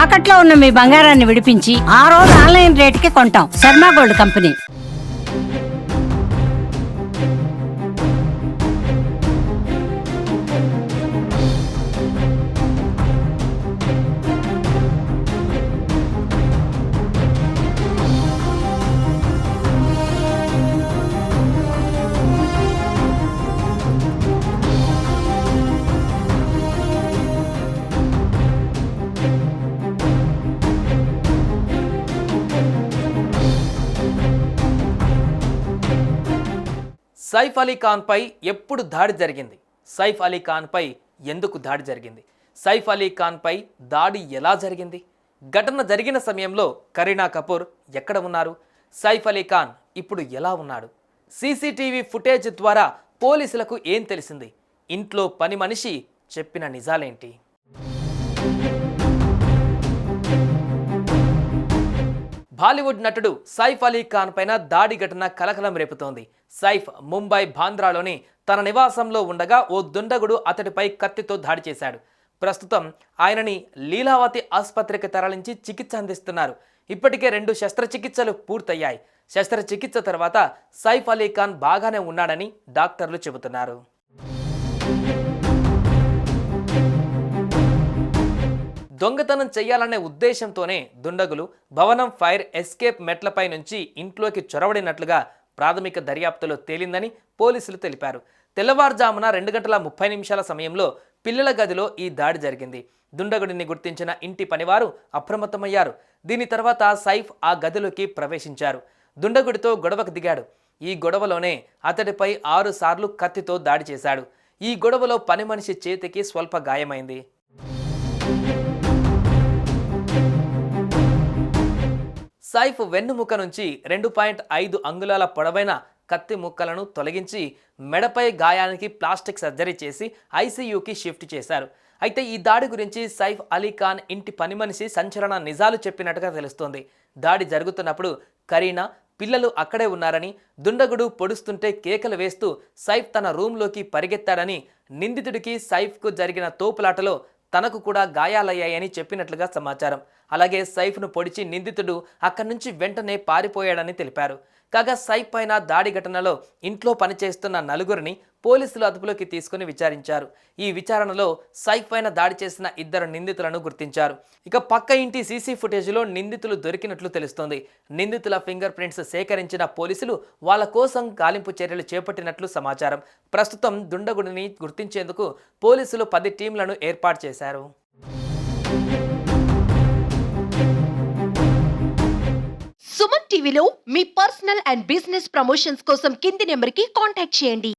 తాకట్లో ఉన్న మీ బంగారాన్ని విడిపించి ఆ రోజు ఆన్లైన్ రేటుకి కొంటాం. Sharma gold company. సైఫ్ అలీ ఖాన్పై ఎప్పుడు దాడి జరిగింది? సైఫ్ అలీ ఖాన్పై ఎందుకు దాడి జరిగింది? సైఫ్ అలీ ఖాన్పై దాడి ఎలా జరిగింది? ఘటన జరిగిన సమయంలో కరీనా కపూర్ ఎక్కడ ఉన్నారు? సైఫ్ అలీ ఖాన్ ఇప్పుడు ఎలా ఉన్నాడు? సీసీటీవీ ఫుటేజ్ ద్వారా పోలీసులకు ఏం తెలిసింది? ఇంట్లో పని మనిషి చెప్పిన నిజాలేంటి? బాలీవుడ్ నటుడు సైఫ్ అలీ ఖాన్ పైన దాడి ఘటన కలకలం రేపుతోంది. సైఫ్ ముంబై బాంద్రాలోని తన నివాసంలో ఉండగా ఓ దుండగుడు అతడిపై కత్తితో దాడి చేశాడు. ప్రస్తుతం ఆయనని లీలావతి ఆసుపత్రికి తరలించి చికిత్స అందిస్తున్నారు. ఇప్పటికే 2 శస్త్రచికిత్సలు పూర్తయ్యాయి. శస్త్రచికిత్స తర్వాత సైఫ్ అలీ ఖాన్ బాగానే ఉన్నాడని డాక్టర్లు చెబుతున్నారు. దొంగతనం చేయాలనే ఉద్దేశంతోనే దుండగులు భవనం ఫైర్ ఎస్కేప్ మెట్లపై నుంచి ఇంట్లోకి చొరబడినట్లుగా ప్రాథమిక దర్యాప్తులో తేలిందని పోలీసులు తెలిపారు. తెల్లవారుజామున 2:30 సమయంలో పిల్లల గదిలో ఈ దాడి జరిగింది. దుండగుడిని గుర్తించిన ఇంటి పనివారు అప్రమత్తమయ్యారు. దీని తర్వాత సైఫ్ ఆ గదిలోకి ప్రవేశించారు. దుండగుడితో గొడవకు దిగాడు. ఈ గొడవలోనే అతడిపై 6 సార్లు కత్తితో దాడి చేశాడు. ఈ గొడవలో పని మనిషి చేతికి స్వల్ప గాయమైంది. సైఫ్ వెన్నుముక నుంచి 2.5 అంగుళాల పొడవైన కత్తి ముక్కలను తొలగించి మెడపై గాయానికి ప్లాస్టిక్ సర్జరీ చేసి ఐసీయూకి షిఫ్ట్ చేశారు. అయితే ఈ దాడి గురించి సైఫ్ అలీ ఖాన్ ఇంటి పని మనిషి సంచలన నిజాలు చెప్పినట్టుగా తెలుస్తోంది. దాడి జరుగుతున్నప్పుడు కరీనా, పిల్లలు అక్కడే ఉన్నారని, దుండగుడు పొడుస్తుంటే కేకలు వేస్తూ సైఫ్ తన రూమ్లోకి పరిగెత్తాడని, నిందితుడికి సైఫ్కు జరిగిన తోపులాటలో తనకు కూడా గాయాలయ్యాయని చెప్పినట్లుగా సమాచారం. అలాగే సైఫ్ను పొడిచి నిందితుడు అక్కడి నుంచి వెంటనే పారిపోయాడని తెలిపారు. కాగా సైఫ్ పైన దాడి ఘటనలో ఇంట్లో పనిచేస్తున్న 4గురిని పోలీసులు అదుపులోకి తీసుకుని విచారించారు. ఈ విచారణలో సైఫ్ పైన దాడి చేసిన 2 నిందితులను గుర్తించారు. ఇక పక్క ఇంటి సీసీ ఫుటేజ్లో నిందితులు దొరికినట్లు తెలుస్తోంది. నిందితుల ఫింగర్ ప్రింట్స్ సేకరించిన పోలీసులు వాళ్ళ కోసం గాలింపు చర్యలు చేపట్టినట్లు సమాచారం. ప్రస్తుతం దుండగుడిని గుర్తించేందుకు పోలీసులు 10 టీంలను ఏర్పాటు చేశారు. సుమన్ టీవీలో మీ పర్సనల్ అండ్ బిజినెస్ ప్రమోషన్స్ కోసం కింది నెంబర్కి కాంటాక్ట్ చేయండి.